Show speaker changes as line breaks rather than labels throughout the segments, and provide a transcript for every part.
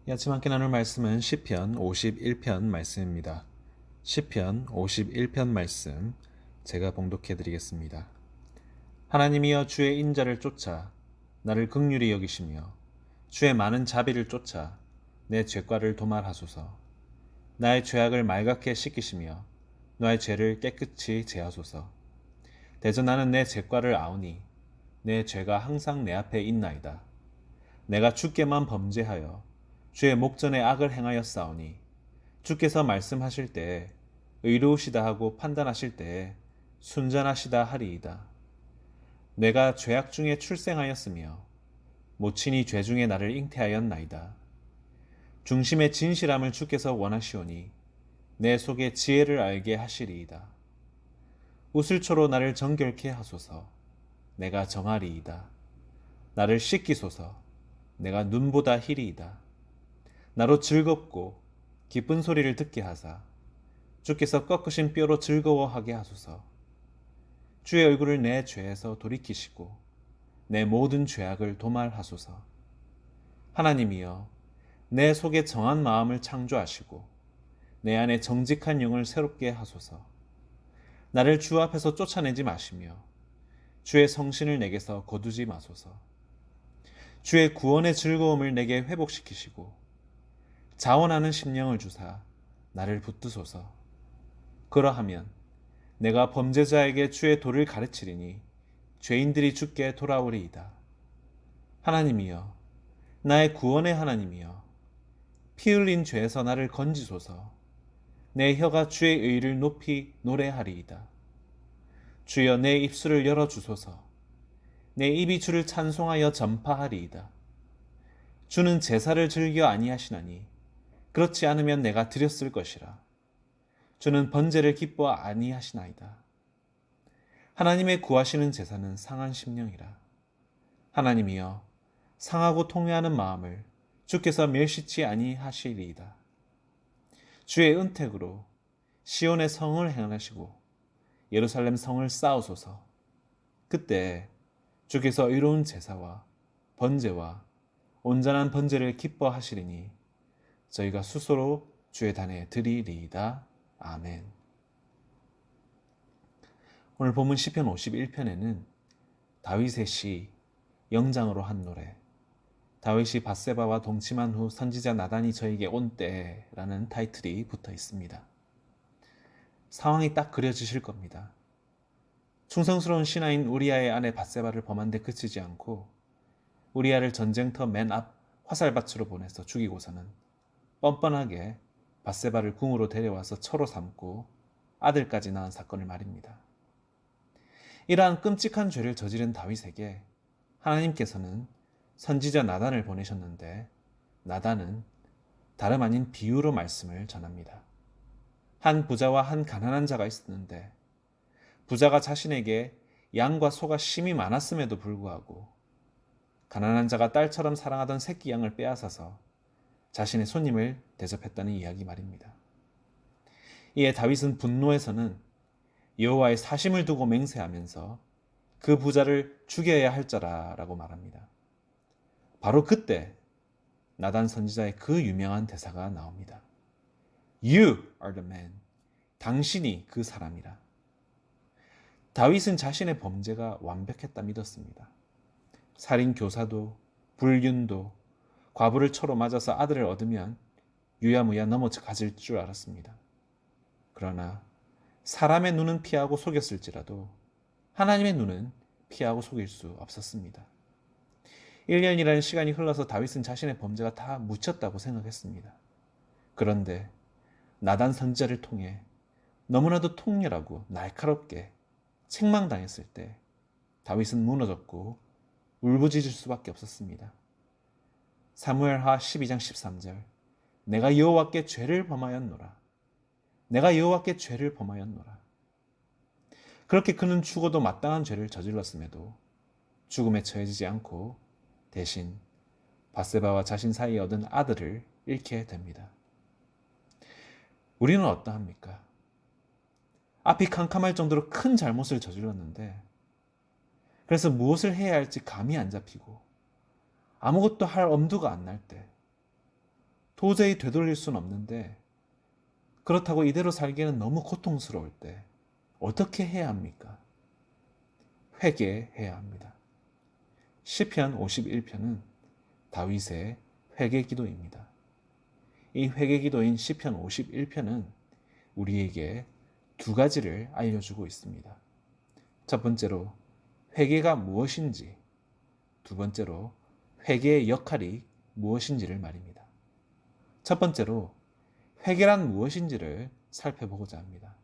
이 아침 함께 나눌 말씀은 시편 51편 말씀입니다. 시편 51편 말씀 제가 봉독해 드리겠습니다. 하나님이여 주의 인자를 쫓아 나를 긍휼히 여기시며 주의 많은 자비를 쫓아 내 죄과를 도말하소서. 나의 죄악을 말갛게 씻기시며 나의 죄를 깨끗이 제하소서. 대저 나는 내 죄과를 아오니 내 죄가 항상 내 앞에 있나이다. 내가 주께만 범죄하여 주의 목전에 악을 행하였사오니 주께서 말씀하실 때에 의로우시다 하고 판단하실 때에 순전하시다 하리이다. 내가 죄악 중에 출생하였으며 모친이 죄 중에 나를 잉태하였나이다. 중심의 진실함을 주께서 원하시오니 내 속에 지혜를 알게 하시리이다. 우슬초로 나를 정결케 하소서. 내가 정하리이다. 나를 씻기소서. 내가 눈보다 희리이다. 나로 즐겁고 기쁜 소리를 듣게 하사 주께서 꺾으신 뼈로 즐거워하게 하소서. 주의 얼굴을 내 죄에서 돌이키시고 내 모든 죄악을 도말하소서. 하나님이여 내 속에 정한 마음을 창조하시고 내 안에 정직한 영을 새롭게 하소서. 나를 주 앞에서 쫓아내지 마시며 주의 성신을 내게서 거두지 마소서. 주의 구원의 즐거움을 내게 회복시키시고 자원하는 심령을 주사 나를 붙드소서. 그러하면 내가 범죄자에게 주의 도를 가르치리니 죄인들이 주께 돌아오리이다. 하나님이여 나의 구원의 하나님이여 피 흘린 죄에서 나를 건지소서. 내 혀가 주의 의를 높이 노래하리이다. 주여 내 입술을 열어주소서. 내 입이 주를 찬송하여 전파하리이다. 주는 제사를 즐겨 아니하시나니 그렇지 않으면 내가 드렸을 것이라. 주는 번제를 기뻐 아니하시나이다. 하나님의 구하시는 제사는 상한 심령이라. 하나님이여 상하고 통회하는 마음을 주께서 멸시치 아니하시리이다. 주의 은택으로 시온의 성을 행하시고 예루살렘 성을 쌓으소서. 그때 주께서 의로운 제사와 번제와 온전한 번제를 기뻐하시리니 저희가 수소로 주의 단에 드리리이다. 아멘. 오늘 본문 시편 51편에는 다윗의 시 영장으로 한 노래, 다윗이 밧세바와 동침한 후 선지자 나단이 저에게 온 때라는 타이틀이 붙어 있습니다. 상황이 딱 그려지실 겁니다. 충성스러운 신하인 우리아의 아내 밧세바를 범한 데 그치지 않고 우리아를 전쟁터 맨 앞 화살밭으로 보내서 죽이고서는 뻔뻔하게 밧세바를 궁으로 데려와서 처로 삼고 아들까지 낳은 사건을 말입니다. 이러한 끔찍한 죄를 저지른 다윗에게 하나님께서는 선지자 나단을 보내셨는데 나단은 다름 아닌 비유로 말씀을 전합니다. 한 부자와 한 가난한 자가 있었는데 부자가 자신에게 양과 소가 심히 많았음에도 불구하고 가난한 자가 딸처럼 사랑하던 새끼 양을 빼앗아서 자신의 손님을 대접했다는 이야기 말입니다. 이에 다윗은 분노해서는 여호와의 사심을 두고 맹세하면서 그 부자를 죽여야 할 자라라고 말합니다. 바로 그때 나단 선지자의 그 유명한 대사가 나옵니다. You are the man. 당신이 그 사람이라. 다윗은 자신의 범죄가 완벽했다 믿었습니다. 살인 교사도 불륜도 과부를 처로 맞아서 아들을 얻으면 유야무야 넘어가질 줄 알았습니다. 그러나 사람의 눈은 피하고 속였을지라도 하나님의 눈은 피하고 속일 수 없었습니다. 1년이라는 시간이 흘러서 다윗은 자신의 범죄가 다 묻혔다고 생각했습니다. 그런데 나단 선지자를 통해 너무나도 통렬하고 날카롭게 책망당했을 때 다윗은 무너졌고 울부짖을 수밖에 없었습니다. 사무엘하 12장 13절 내가 여호와께 죄를 범하였노라. 내가 여호와께 죄를 범하였노라. 그렇게 그는 죽어도 마땅한 죄를 저질렀음에도 죽음에 처해지지 않고 대신 밧세바와 자신 사이에 얻은 아들을 잃게 됩니다. 우리는 어떠합니까? 앞이 캄캄할 정도로 큰 잘못을 저질렀는데 그래서 무엇을 해야 할지 감이 안 잡히고 아무것도 할 엄두가 안 날 때 도저히 되돌릴 수는 없는데 그렇다고 이대로 살기에는 너무 고통스러울 때 어떻게 해야 합니까? 회개해야 합니다. 시편 51편은 다윗의 회개 기도입니다. 이 회개 기도인 시편 51편은 우리에게 두 가지를 알려주고 있습니다. 첫 번째로 회개가 무엇인지, 두 번째로 회개의 역할이 무엇인지를 말입니다. 첫 번째로 회개란 무엇인지를 살펴보고자 합니다.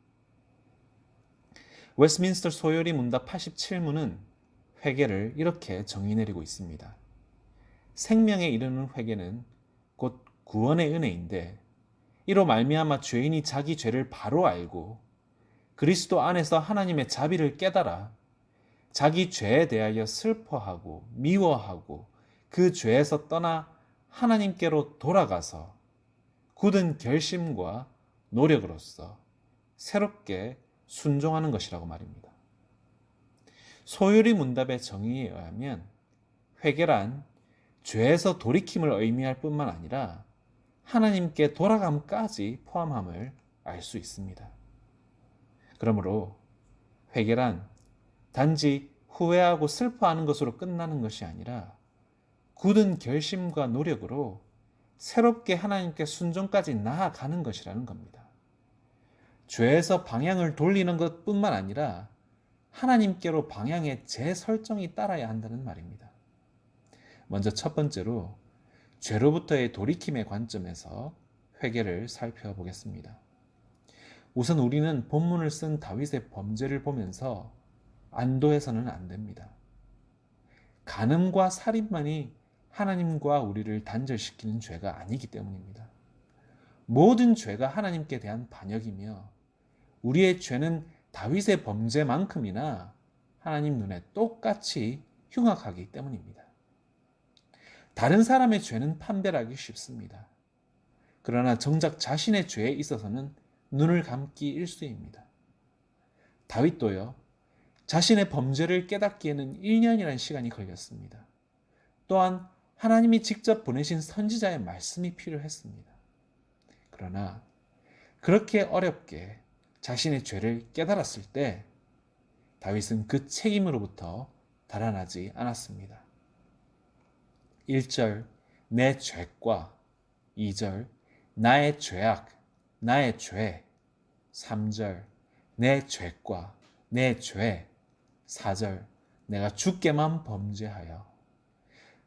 웨스트민스터 소요리 문답 87문은 회개를 이렇게 정의 내리고 있습니다. 생명에 이르는 회개는 곧 구원의 은혜인데 이로 말미암아 죄인이 자기 죄를 바로 알고 그리스도 안에서 하나님의 자비를 깨달아 자기 죄에 대하여 슬퍼하고 미워하고 그 죄에서 떠나 하나님께로 돌아가서 굳은 결심과 노력으로서 새롭게 순종하는 것이라고 말입니다. 소요리 문답의 정의에 의하면 회개란 죄에서 돌이킴을 의미할 뿐만 아니라 하나님께 돌아감까지 포함함을 알 수 있습니다. 그러므로 회개란 단지 후회하고 슬퍼하는 것으로 끝나는 것이 아니라 굳은 결심과 노력으로 새롭게 하나님께 순종까지 나아가는 것이라는 겁니다. 죄에서 방향을 돌리는 것뿐만 아니라 하나님께로 방향의 재설정이 따라야 한다는 말입니다. 먼저 첫 번째로 죄로부터의 돌이킴의 관점에서 회개를 살펴보겠습니다. 우선 우리는 본문을 쓴 다윗의 범죄를 보면서 안도해서는 안 됩니다. 간음과 살인만이 하나님과 우리를 단절시키는 죄가 아니기 때문입니다. 모든 죄가 하나님께 대한 반역이며 우리의 죄는 다윗의 범죄만큼이나 하나님 눈에 똑같이 흉악하기 때문입니다. 다른 사람의 죄는 판별하기 쉽습니다. 그러나 정작 자신의 죄에 있어서는 눈을 감기 일쑤입니다. 다윗도요, 자신의 범죄를 깨닫기에는 1년이라는 시간이 걸렸습니다. 또한 하나님이 직접 보내신 선지자의 말씀이 필요했습니다. 그러나 그렇게 어렵게 자신의 죄를 깨달았을 때 다윗은 그 책임으로부터 달아나지 않았습니다. 1절 내 죄과 2절 나의 죄악, 나의 죄 3절 내 죄과 내 죄 4절 내가 주께만 범죄하여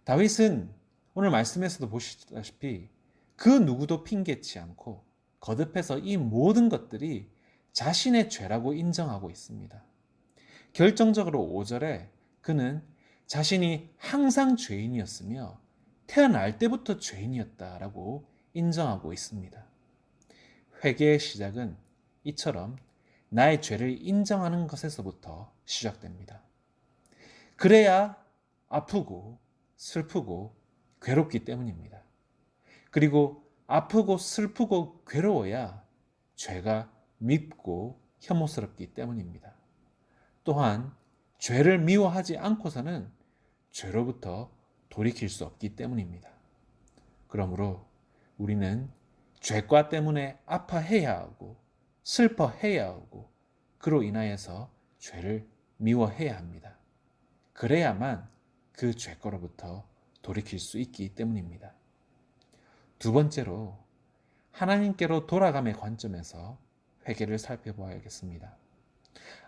다윗은 오늘 말씀에서도 보시다시피 그 누구도 핑계치 않고 거듭해서 이 모든 것들이 자신의 죄라고 인정하고 있습니다. 결정적으로 5절에 그는 자신이 항상 죄인이었으며 태어날 때부터 죄인이었다라고 인정하고 있습니다. 회개의 시작은 이처럼 나의 죄를 인정하는 것에서부터 시작됩니다. 그래야 아프고 슬프고 괴롭기 때문입니다. 그리고 아프고 슬프고 괴로워야 죄가 밉고 혐오스럽기 때문입니다. 또한 죄를 미워하지 않고서는 죄로부터 돌이킬 수 없기 때문입니다. 그러므로 우리는 죄과 때문에 아파해야 하고 슬퍼해야 하고 그로 인하여서 죄를 미워해야 합니다. 그래야만 그 죄거로부터 돌이킬 수 있기 때문입니다. 두 번째로 하나님께로 돌아감의 관점에서 회개를 살펴보아야겠습니다.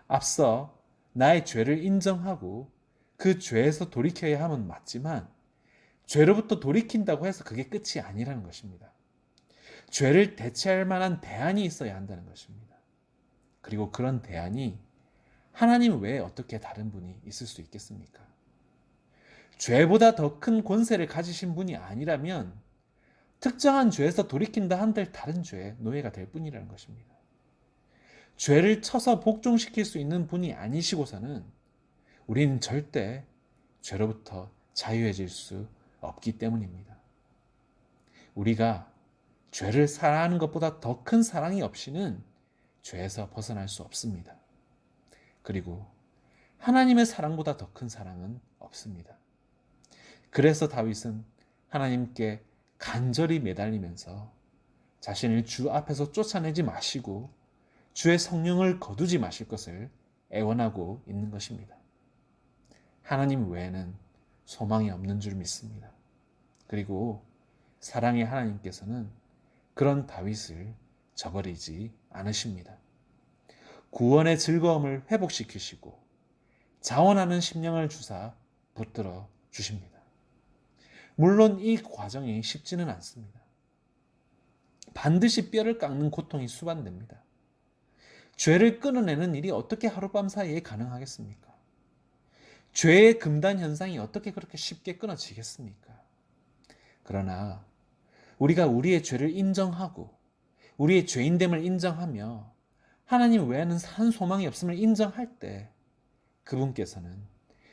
앞서 나의 죄를 인정하고 그 죄에서 돌이켜야 함은 맞지만 죄로부터 돌이킨다고 해서 그게 끝이 아니라는 것입니다. 죄를 대체할 만한 대안이 있어야 한다는 것입니다. 그리고 그런 대안이 하나님 외에 어떻게 다른 분이 있을 수 있겠습니까? 죄보다 더 큰 권세를 가지신 분이 아니라면 특정한 죄에서 돌이킨다 한들 다른 죄의 노예가 될 뿐이라는 것입니다. 죄를 쳐서 복종시킬 수 있는 분이 아니시고서는 우리는 절대 죄로부터 자유해질 수 없기 때문입니다. 우리가 죄를 사랑하는 것보다 더 큰 사랑이 없이는 죄에서 벗어날 수 없습니다. 그리고 하나님의 사랑보다 더 큰 사랑은 없습니다. 그래서 다윗은 하나님께 간절히 매달리면서 자신을 주 앞에서 쫓아내지 마시고 주의 성령을 거두지 마실 것을 애원하고 있는 것입니다. 하나님 외에는 소망이 없는 줄 믿습니다. 그리고 사랑의 하나님께서는 그런 다윗을 저버리지 않으십니다. 구원의 즐거움을 회복시키시고 자원하는 심령을 주사 붙들어 주십니다. 물론 이 과정이 쉽지는 않습니다. 반드시 뼈를 깎는 고통이 수반됩니다. 죄를 끊어내는 일이 어떻게 하룻밤 사이에 가능하겠습니까? 죄의 금단 현상이 어떻게 그렇게 쉽게 끊어지겠습니까? 그러나 우리가 우리의 죄를 인정하고 우리의 죄인됨을 인정하며 하나님 외에는 산 소망이 없음을 인정할 때 그분께서는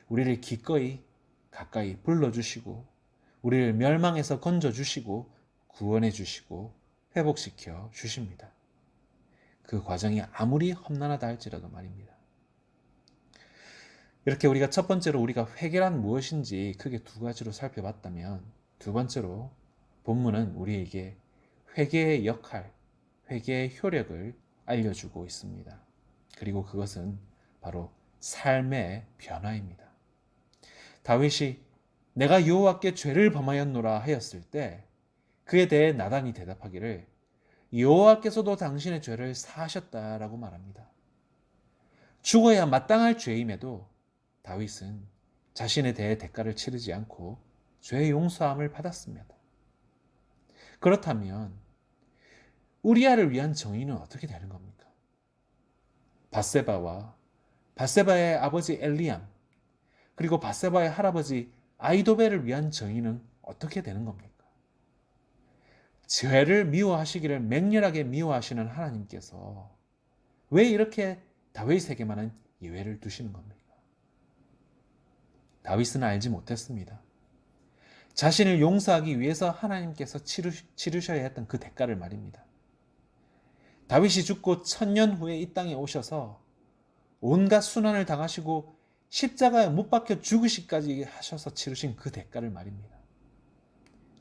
우리를 기꺼이 가까이 불러주시고 우리를 멸망에서 건져주시고 구원해주시고 회복시켜 주십니다. 그 과정이 아무리 험난하다 할지라도 말입니다. 이렇게 우리가 첫 번째로 우리가 회개란 무엇인지 크게 두 가지로 살펴봤다면 두 번째로 본문은 우리에게 회개의 역할, 회개의 효력을 알려주고 있습니다. 그리고 그것은 바로 삶의 변화입니다. 다윗이 내가 여호와께 죄를 범하였노라 하였을 때 그에 대해 나단이 대답하기를 여호와께서도 당신의 죄를 사하셨다라고 말합니다. 죽어야 마땅할 죄임에도 다윗은 자신에 대해 대가를 치르지 않고 죄의 용서함을 받았습니다. 그렇다면 우리아를 위한 정의는 어떻게 되는 겁니까? 바세바의 아버지 엘리암 그리고 바세바의 할아버지 아이도벨을 위한 정의는 어떻게 되는 겁니까? 죄를 미워하시기를 맹렬하게 미워하시는 하나님께서 왜 이렇게 다윗에게만은 예외를 두시는 겁니까? 다윗은 알지 못했습니다. 자신을 용서하기 위해서 하나님께서 치르셔야 했던 그 대가를 말입니다. 다윗이 죽고 1000년 후에 이 땅에 오셔서 온갖 순환을 당하시고 십자가에 못 박혀 죽으시기까지 하셔서 치르신 그 대가를 말입니다.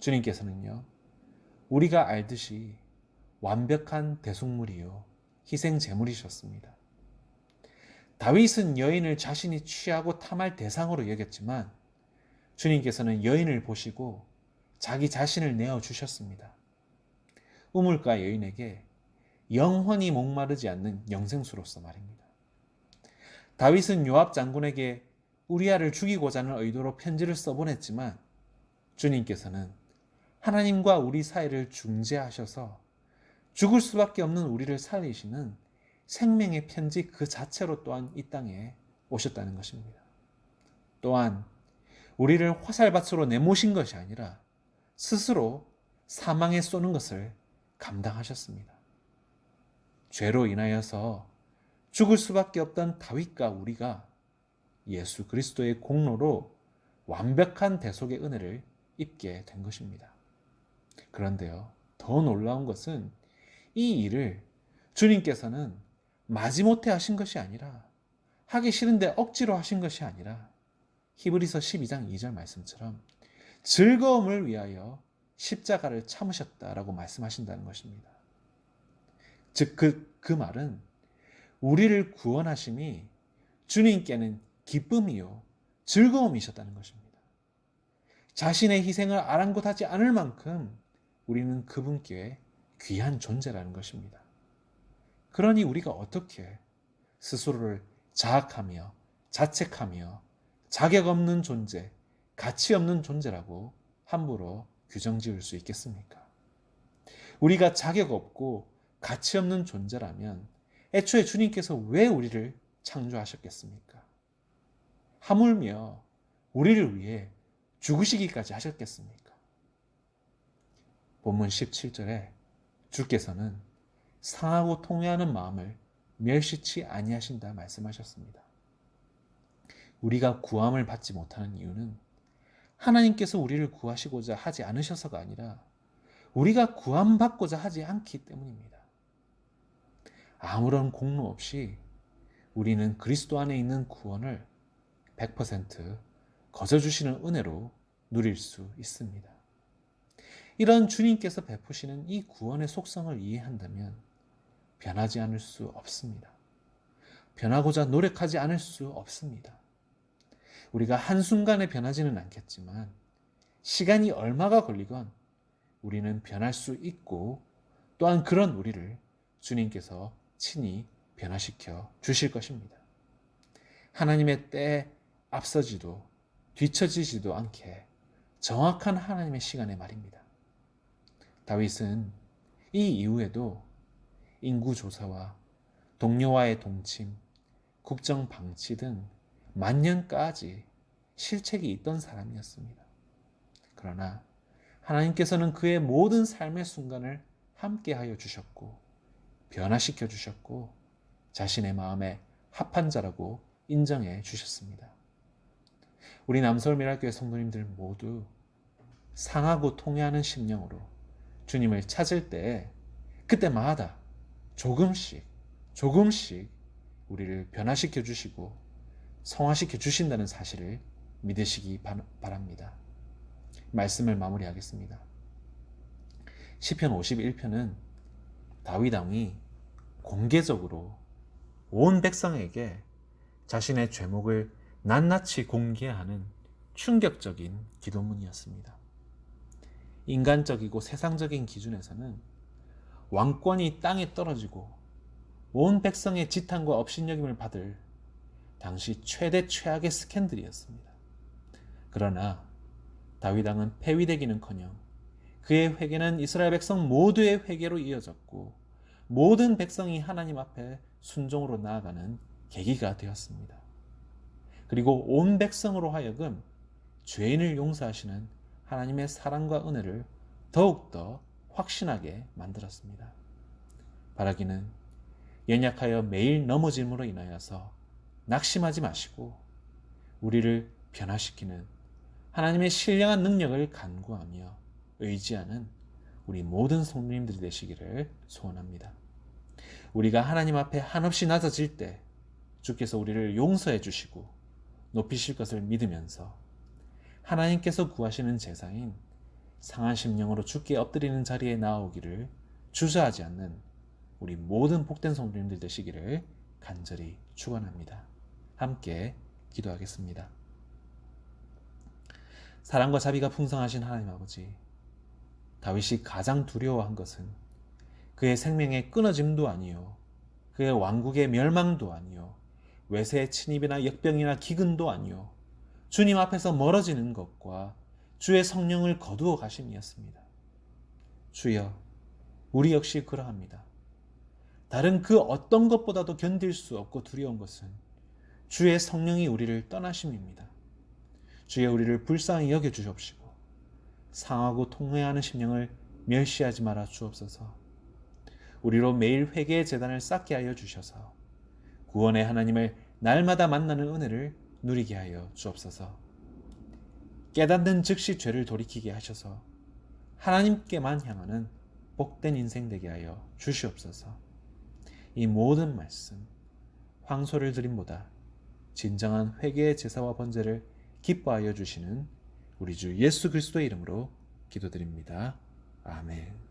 주님께서는요, 우리가 알듯이 완벽한 대속물이요 희생 제물이셨습니다. 다윗은 여인을 자신이 취하고 탐할 대상으로 여겼지만 주님께서는 여인을 보시고 자기 자신을 내어주셨습니다. 우물가 여인에게 영원히 목마르지 않는 영생수로서 말입니다. 다윗은 요압 장군에게 우리아를 죽이고자 하는 의도로 편지를 써보냈지만 주님께서는 하나님과 우리 사이를 중재하셔서 죽을 수밖에 없는 우리를 살리시는 생명의 편지 그 자체로 또한 이 땅에 오셨다는 것입니다. 또한 우리를 화살밭으로 내모신 것이 아니라 스스로 사망에 쏘는 것을 감당하셨습니다. 죄로 인하여서 죽을 수밖에 없던 다윗과 우리가 예수 그리스도의 공로로 완벽한 대속의 은혜를 입게 된 것입니다. 그런데요, 더 놀라운 것은 이 일을 주님께서는 마지못해 하신 것이 아니라 하기 싫은데 억지로 하신 것이 아니라 히브리서 12장 2절 말씀처럼 즐거움을 위하여 십자가를 참으셨다라고 말씀하신다는 것입니다. 즉 그 말은 우리를 구원하심이 주님께는 기쁨이요 즐거움이셨다는 것입니다. 자신의 희생을 아랑곳하지 않을 만큼 우리는 그분께 귀한 존재라는 것입니다. 그러니 우리가 어떻게 스스로를 자학하며 자책하며 자격 없는 존재, 가치 없는 존재라고 함부로 규정지을 수 있겠습니까? 우리가 자격 없고 가치 없는 존재라면 애초에 주님께서 왜 우리를 창조하셨겠습니까? 하물며 우리를 위해 죽으시기까지 하셨겠습니까? 본문 17절에 주께서는 상하고 통회하는 마음을 멸시치 아니하신다 말씀하셨습니다. 우리가 구함을 받지 못하는 이유는 하나님께서 우리를 구하시고자 하지 않으셔서가 아니라 우리가 구함받고자 하지 않기 때문입니다. 아무런 공로 없이 우리는 그리스도 안에 있는 구원을 100% 거저 주시는 은혜로 누릴 수 있습니다. 이런 주님께서 베푸시는 이 구원의 속성을 이해한다면 변하지 않을 수 없습니다. 변하고자 노력하지 않을 수 없습니다. 우리가 한순간에 변하지는 않겠지만 시간이 얼마가 걸리건 우리는 변할 수 있고 또한 그런 우리를 주님께서 친히 변화시켜 주실 것입니다. 하나님의 때에 앞서지도 뒤처지지도 않게 정확한 하나님의 시간에 말입니다. 다윗은 이 이후에도 인구 조사와 동료와의 동침, 국정 방치 등 만년까지 실책이 있던 사람이었습니다. 그러나 하나님께서는 그의 모든 삶의 순간을 함께하여 주셨고 변화시켜 주셨고 자신의 마음에 합한 자라고 인정해 주셨습니다. 우리 남서울미랄교회 성도님들 모두 상하고 통회하는 심령으로 주님을 찾을 때 그때마다 조금씩 우리를 변화시켜 주시고 성화시켜 주신다는 사실을 믿으시기 바랍니다. 말씀을 마무리하겠습니다. 시편 51편은 다윗 왕이 공개적으로 온 백성에게 자신의 죄목을 낱낱이 공개하는 충격적인 기도문이었습니다. 인간적이고 세상적인 기준에서는 왕권이 땅에 떨어지고 온 백성의 지탄과 업신여김을 받을 당시 최대 최악의 스캔들이었습니다. 그러나 다윗 왕은 폐위되기는커녕 그의 회개는 이스라엘 백성 모두의 회개로 이어졌고 모든 백성이 하나님 앞에 순종으로 나아가는 계기가 되었습니다. 그리고 온 백성으로 하여금 죄인을 용서하시는 하나님의 사랑과 은혜를 더욱더 확신하게 만들었습니다. 바라기는 연약하여 매일 넘어짐으로 인하여서 낙심하지 마시고 우리를 변화시키는 하나님의 신령한 능력을 간구하며 의지하는 우리 모든 성도님들이 되시기를 소원합니다. 우리가 하나님 앞에 한없이 낮아질 때 주께서 우리를 용서해 주시고 높이실 것을 믿으면서 하나님께서 구하시는 제사인 상한 심령으로 주께 엎드리는 자리에 나오기를 주저하지 않는 우리 모든 복된 성도님들 되시기를 간절히 축원합니다. 함께 기도하겠습니다. 사랑과 자비가 풍성하신 하나님 아버지, 다윗이 가장 두려워한 것은 그의 생명의 끊어짐도 아니요 그의 왕국의 멸망도 아니요 외세의 침입이나 역병이나 기근도 아니요 주님 앞에서 멀어지는 것과 주의 성령을 거두어 가심이었습니다. 주여, 우리 역시 그러합니다. 다른 그 어떤 것보다도 견딜 수 없고 두려운 것은 주의 성령이 우리를 떠나심입니다. 주여, 우리를 불쌍히 여겨 주옵시고 상하고 통회하는 심령을 멸시하지 말아 주옵소서. 우리로 매일 회개의 제단을 쌓게 하여 주셔서 구원의 하나님을 날마다 만나는 은혜를 누리게 하여 주옵소서. 깨닫는 즉시 죄를 돌이키게 하셔서 하나님께만 향하는 복된 인생 되게 하여 주시옵소서. 이 모든 말씀 황소를 드림보다 진정한 회개의 제사와 번제를 기뻐하여 주시는 우리 주 예수 그리스도의 이름으로 기도드립니다. 아멘.